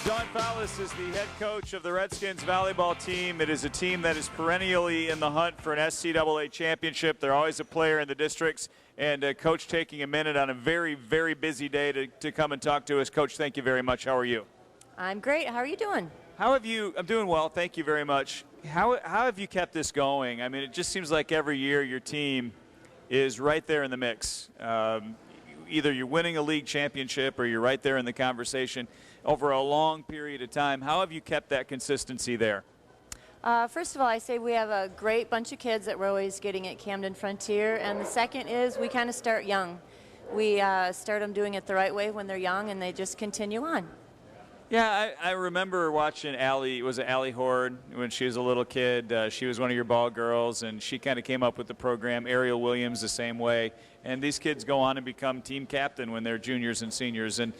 John Follis is the head coach of the Redskins volleyball team. It is a team that is perennially in the hunt for an SCAA championship. They're always a player in the districts. And Coach taking a minute on a very, very busy day to come and talk to us. Coach, thank you very much. How are you? I'm great. How are you doing? I'm doing well. Thank you very much. How have you kept this going? I mean, it just seems like every year your team is right there in the mix. Either you're winning a league championship or you're right there in the conversation over a long period of time. How have you kept that consistency there? First of all, I say we have a great bunch of kids that we're always getting at Camden-Frontier, and the second is we kind of start young. We start them doing it the right way when they're young, and they just continue on. Yeah, I remember watching Allie. Was it Allie Horde when she was a little kid? She was one of your ball girls, and she kind of came up with the program. Ariel Williams the same way. And these kids go on and become team captain when they're juniors and seniors. And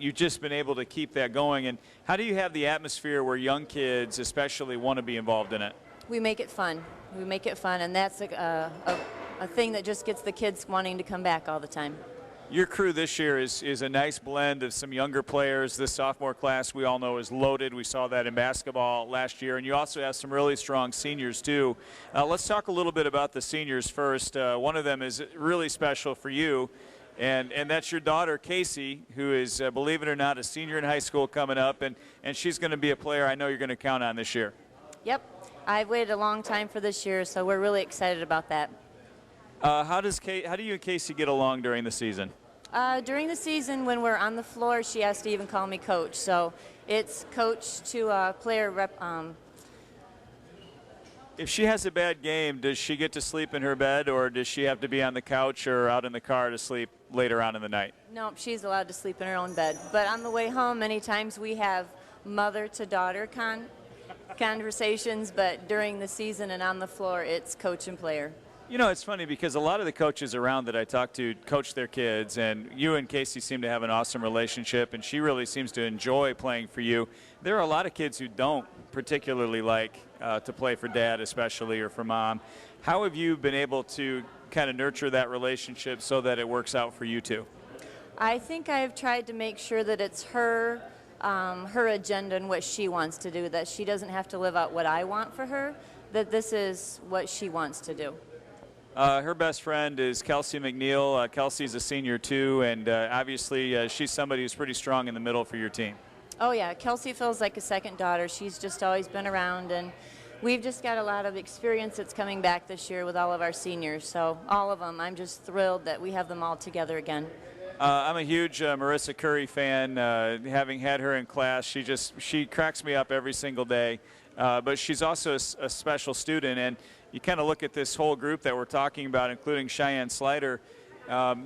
you've just been able to keep that going. And how do you have the atmosphere where young kids especially want to be involved in it? We make it fun. We make it fun, and that's a thing that just gets the kids wanting to come back all the time. Your crew this year is a nice blend of some younger players. This sophomore class we all know is loaded. We saw that in basketball last year. And you also have some really strong seniors too. Let's talk a little bit about the seniors first. One of them is really special for you, and that's your daughter Casey, who is, believe it or not, a senior in high school coming up. And she's going to be a player I know you're going to count on this year. Yep. I've waited a long time for this year, so we're really excited about that. How do you and Casey get along during the season? During the season, when we're on the floor, she has to even call me coach. So it's coach to player rep. If she has a bad game, does she get to sleep in her bed, or does she have to be on the couch or out in the car to sleep later on in the night? No, she's allowed to sleep in her own bed. But on the way home, many times we have mother-to-daughter conversations, but during the season and on the floor, it's coach and player. You know, it's funny because a lot of the coaches around that I talk to coach their kids, and you and Casey seem to have an awesome relationship, and she really seems to enjoy playing for you. There are a lot of kids who don't particularly like to play for dad, especially, or for mom. How have you been able to kind of nurture that relationship so that it works out for you two? I think I've tried to make sure that it's her agenda and what she wants to do, that she doesn't have to live out what I want for her, that this is what she wants to do. Her best friend is Kelsey McNeil. Kelsey's a senior too, and obviously she's somebody who's pretty strong in the middle for your team. Oh yeah, Kelsey feels like a second daughter. She's just always been around, and we've just got a lot of experience that's coming back this year with all of our seniors. So all of them, I'm just thrilled that we have them all together again. I'm a huge Marissa Curry fan. Having had her in class, she cracks me up every single day. But she's also a special student, and you kind of look at this whole group that we're talking about, including Cheyenne Slider.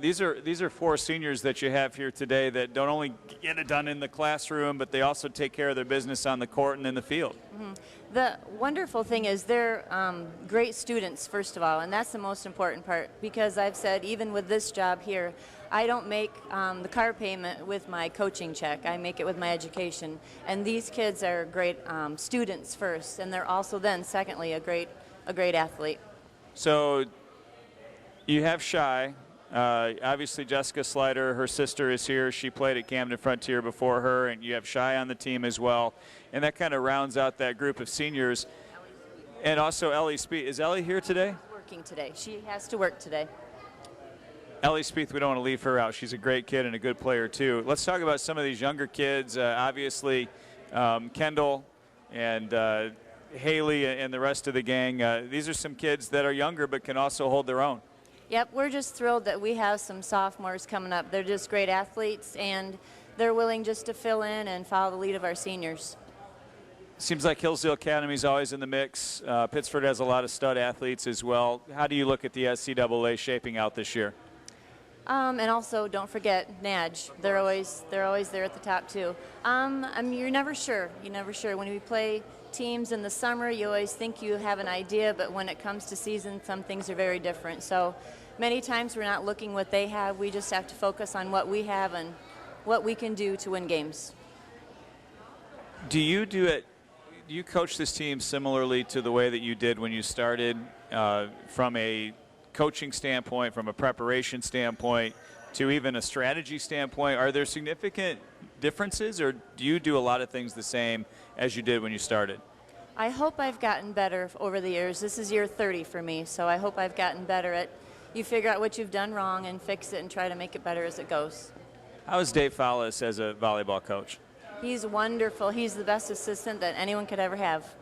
These are four seniors that you have here today that don't only get it done in the classroom, but they also take care of their business on the court and in the field. Mm-hmm. The wonderful thing is they're great students, first of all, and that's the most important part, because I've said even with this job here, I don't make the car payment with my coaching check. I make it with my education. And these kids are great students first, and they're also then, secondly, a great athlete. So you have Shy. Obviously, Jessica Slider, her sister, is here. She played at Camden-Frontier before her, and you have Shy on the team as well. And that kind of rounds out that group of seniors. And also Ellie Spieth. Is Ellie here today? Working today. She has to work today. Ellie Spieth, we don't want to leave her out. She's a great kid and a good player, too. Let's talk about some of these younger kids. Obviously, Kendall and Haley and the rest of the gang. These are some kids that are younger but can also hold their own. Yep, we're just thrilled that we have some sophomores coming up. They're just great athletes, and they're willing just to fill in and follow the lead of our seniors. Seems like Hillsdale Academy is always in the mix. Pittsford has a lot of stud athletes as well. How do you look at the SCAA shaping out this year? And also, don't forget Nadge. They're always there at the top too. You're never sure. You're never sure. When we play teams in the summer, you always think you have an idea, but when it comes to season, some things are very different. So many times we're not looking what they have. We just have to focus on what we have and what we can do to win games. Do you coach this team similarly to the way that you did when you started, from a coaching standpoint, from a preparation standpoint, to even a strategy standpoint? Are there significant differences, or do you do a lot of things the same as you did when you started? I hope I've gotten better over the years. This is year 30 for me, so I hope I've gotten better at you figure out what you've done wrong and fix it and try to make it better as it goes. How is Dave Follis as a volleyball coach? He's wonderful. He's the best assistant that anyone could ever have.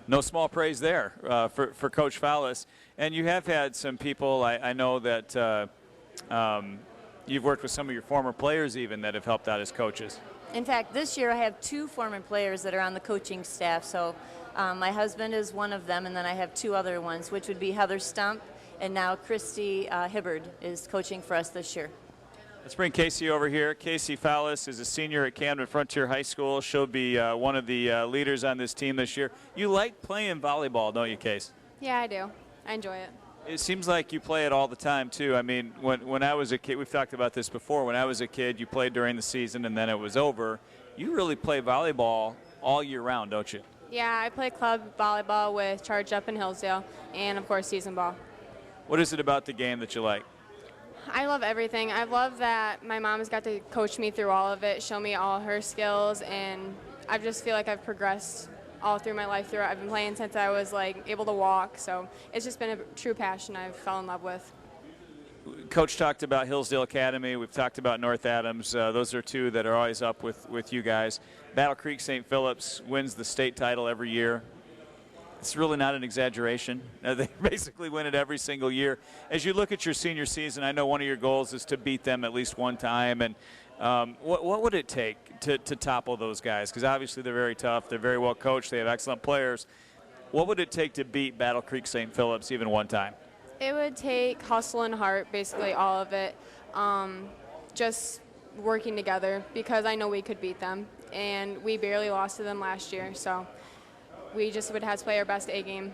No small praise there for Coach Follis. And you have had some people, I know that you've worked with some of your former players even that have helped out as coaches. In fact, this year I have 2 former players that are on the coaching staff. So my husband is one of them, and then I have 2 other ones, which would be Heather Stump, and now Christy Hibbard is coaching for us this year. Let's bring Casey over here. Casey Follis is a senior at Camden-Frontier High School. She'll be one of the leaders on this team this year. You like playing volleyball, don't you, Case? Yeah, I do. I enjoy it. It seems like you play it all the time, too. I mean, when I was a kid, we've talked about this before, when I was a kid, you played during the season and then it was over. You really play volleyball all year round, don't you? Yeah, I play club volleyball with Charge Up in Hillsdale and, of course, season ball. What is it about the game that you like? I love everything. I love that my mom has got to coach me through all of it, show me all her skills, and I just feel like I've progressed all through my life. I've been playing since I was able to walk, so it's just been a true passion I've fell in love with. Coach talked about Hillsdale Academy. We've talked about North Adams. Those are 2 that are always up with you guys. Battle Creek St. Phillips wins the state title every year. It's really not an exaggeration. They basically win it every single year. As you look at your senior season, I know one of your goals is to beat them at least one time. And what would it take to topple those guys? Because obviously they're very tough. They're very well coached. They have excellent players. What would it take to beat Battle Creek St. Phillips even one time? It would take hustle and heart, basically all of it, just working together, because I know we could beat them. And we barely lost to them last year, so we just would have to play our best A game.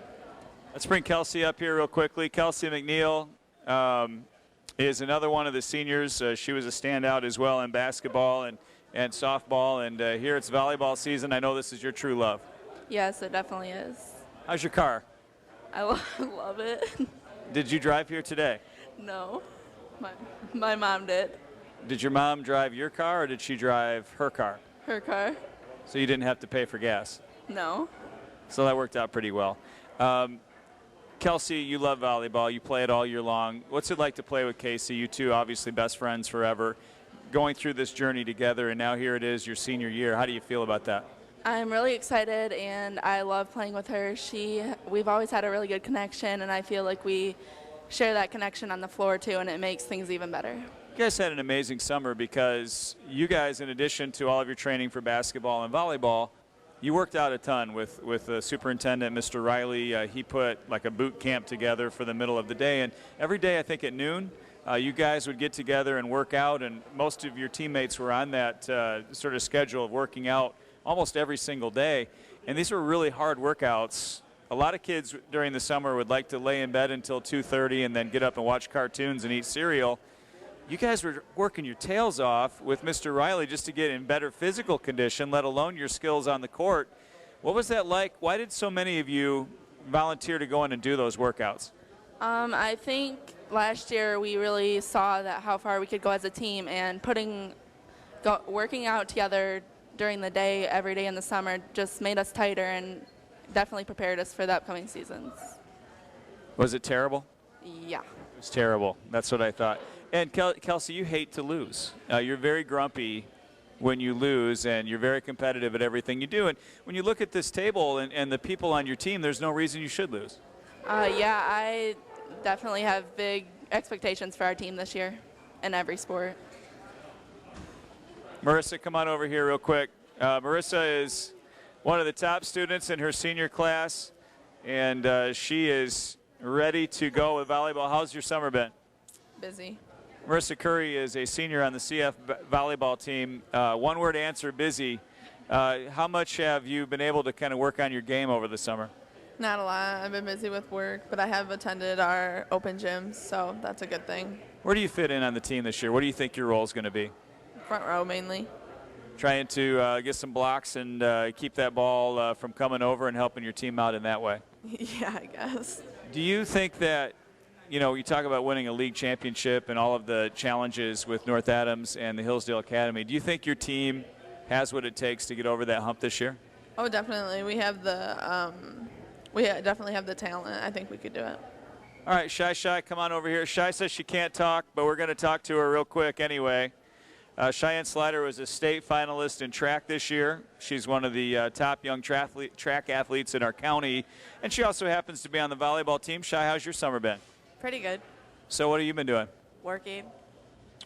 Let's bring Kelsey up here real quickly. Kelsey McNeil is another one of the seniors. She was a standout as well in basketball and softball. And here it's volleyball season. I know this is your true love. Yes, it definitely is. How's your car? I love it. Did you drive here today? No, my mom did. Did your mom drive your car or did she drive her car? Her car. So you didn't have to pay for gas? No. So that worked out pretty well. Kelsey, you love volleyball. You play it all year long. What's it like to play with Casey? You two obviously best friends forever, going through this journey together, and now here it is, your senior year. How do you feel about that? I'm really excited, and I love playing with her. We've always had a really good connection, and I feel like we share that connection on the floor too, and it makes things even better. You guys had an amazing summer because you guys, in addition to all of your training for basketball and volleyball, you worked out a ton with the superintendent, Mr. Riley. He put like a boot camp together for the middle of the day. And every day, I think at noon, you guys would get together and work out. And most of your teammates were on that sort of schedule of working out almost every single day. And these were really hard workouts. A lot of kids during the summer would like to lay in bed until 2:30 and then get up and watch cartoons and eat cereal. You guys were working your tails off with Mr. Riley just to get in better physical condition, let alone your skills on the court. What was that like? Why did so many of you volunteer to go in and do those workouts? I think last year we really saw that how far we could go as a team, and working out together during the day, every day in the summer, just made us tighter and definitely prepared us for the upcoming seasons. Was it terrible? Yeah. It was terrible. That's what I thought. And Kelsey, you hate to lose. You're very grumpy when you lose, and you're very competitive at everything you do. And when you look at this table and the people on your team, there's no reason you should lose. Yeah, I definitely have big expectations for our team this year in every sport. Marissa, come on over here real quick. Marissa is one of the top students in her senior class, and she is ready to go with volleyball. How's your summer been? Busy. Marissa Curry is a senior on the CF volleyball team. One-word answer, busy. How much have you been able to kind of work on your game over the summer? Not a lot. I've been busy with work, but I have attended our open gyms, so that's a good thing. Where do you fit in on the team this year? What do you think your role is going to be? Front row mainly. Trying to get some blocks and keep that ball from coming over and helping your team out in that way. Yeah, I guess. Do you think that you know, you talk about winning a league championship and all of the challenges with North Adams and the Hillsdale Academy. Do you think your team has what it takes to get over that hump this year? Oh, definitely. We have definitely have the talent. I think we could do it. All right, Shy, come on over here. Shy says she can't talk, but we're going to talk to her real quick anyway. Cheyenne Slider was a state finalist in track this year. She's one of the top young track athletes in our county, and she also happens to be on the volleyball team. Shy, how's your summer been? Pretty good. So what have you been doing? Working.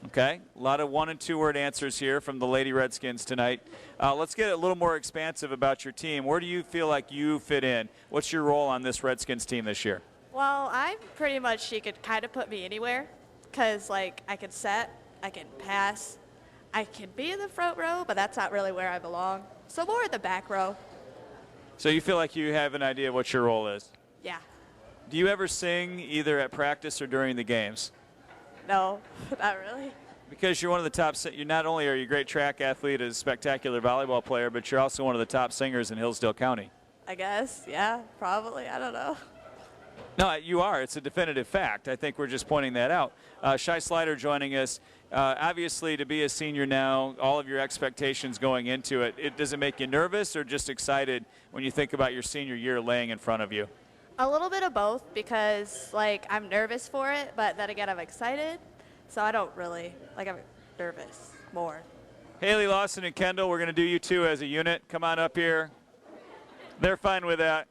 Okay, a lot of 1- and 2-word answers here from the Lady Redskins tonight. Let's get a little more expansive about your team. Where do you feel like you fit in? What's your role on this Redskins team this year? Well, I'm pretty much, she could kind of put me anywhere because, like, I can set, I can pass, I can be in the front row, but that's not really where I belong. So more in the back row. So you feel like you have an idea of what your role is? Yeah. Do you ever sing either at practice or during the games? No, not really. Because you're one of the top, you not only are you a great track athlete, a spectacular volleyball player, but you're also one of the top singers in Hillsdale County. I guess, yeah, probably. I don't know. No, you are. It's a definitive fact. I think we're just pointing that out. Shy Slider joining us. Obviously, to be a senior now, all of your expectations going into it, does it make you nervous or just excited when you think about your senior year laying in front of you? A little bit of both because, like, I'm nervous for it, but then again, I'm excited. So I don't really, like, I'm nervous more. Haley Lawson and Kendall, we're going to do you two as a unit. Come on up here. They're fine with that.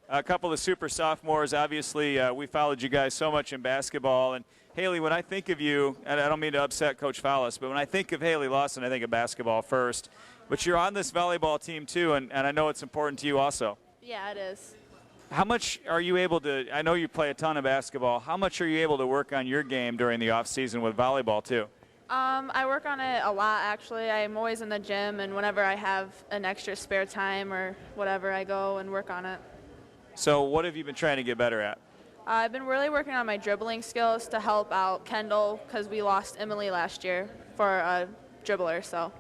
A couple of super sophomores. Obviously, we followed you guys so much in basketball. And Haley, when I think of you, and I don't mean to upset Coach Follis, but when I think of Haley Lawson, I think of basketball first. But you're on this volleyball team too, and I know it's important to you also. Yeah, it is. How much are you able to, I know you play a ton of basketball, how much are you able to work on your game during the off season with volleyball too? I work on it a lot, actually. I'm always in the gym, and whenever I have an extra spare time or whatever, I go and work on it. So what have you been trying to get better at? I've been really working on my dribbling skills to help out Kendall because we lost Emily last year for a dribbler. So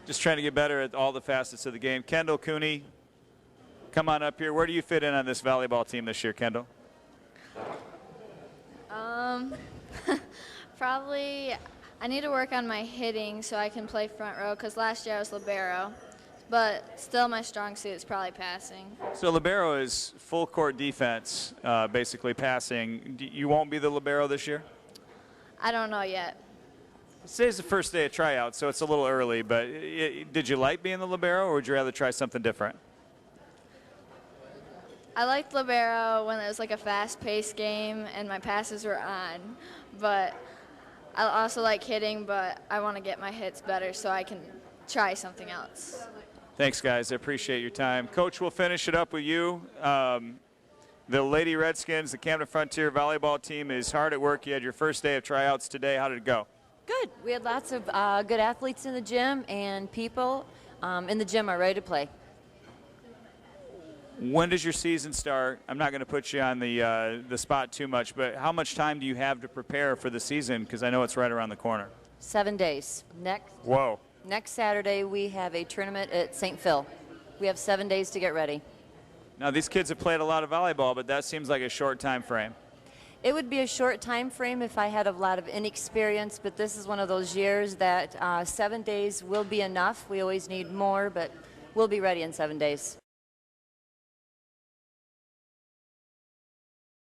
just trying to get better at all the facets of the game. Kendall Cooney, come on up here. Where do you fit in on this volleyball team this year, Kendall? Probably I need to work on my hitting so I can play front row because last year I was libero. But still my strong suit is probably passing. So libero is full court defense, basically passing. You won't be the libero this year? I don't know yet. Today's the first day of tryouts, so it's a little early, but did you like being the libero or would you rather try something different? I liked libero when it was like a fast-paced game and my passes were on. But I also like hitting, but I want to get my hits better so I can try something else. Thanks, guys. I appreciate your time. Coach, we'll finish it up with you. The Lady Redskins, the Camden-Frontier volleyball team is hard at work. You had your first day of tryouts today. How did it go? Good. We had lots of good athletes in the gym, and people in the gym are ready to play. When does your season start? I'm not going to put you on the spot too much, but how much time do you have to prepare for the season? Because I know it's right around the corner. 7 days. Next Saturday, we have a tournament at St. Phil. We have 7 days to get ready. Now, these kids have played a lot of volleyball, but that seems like a short time frame. It would be a short time frame if I had a lot of inexperience, but this is one of those years that 7 days will be enough. We always need more, but we'll be ready in 7 days.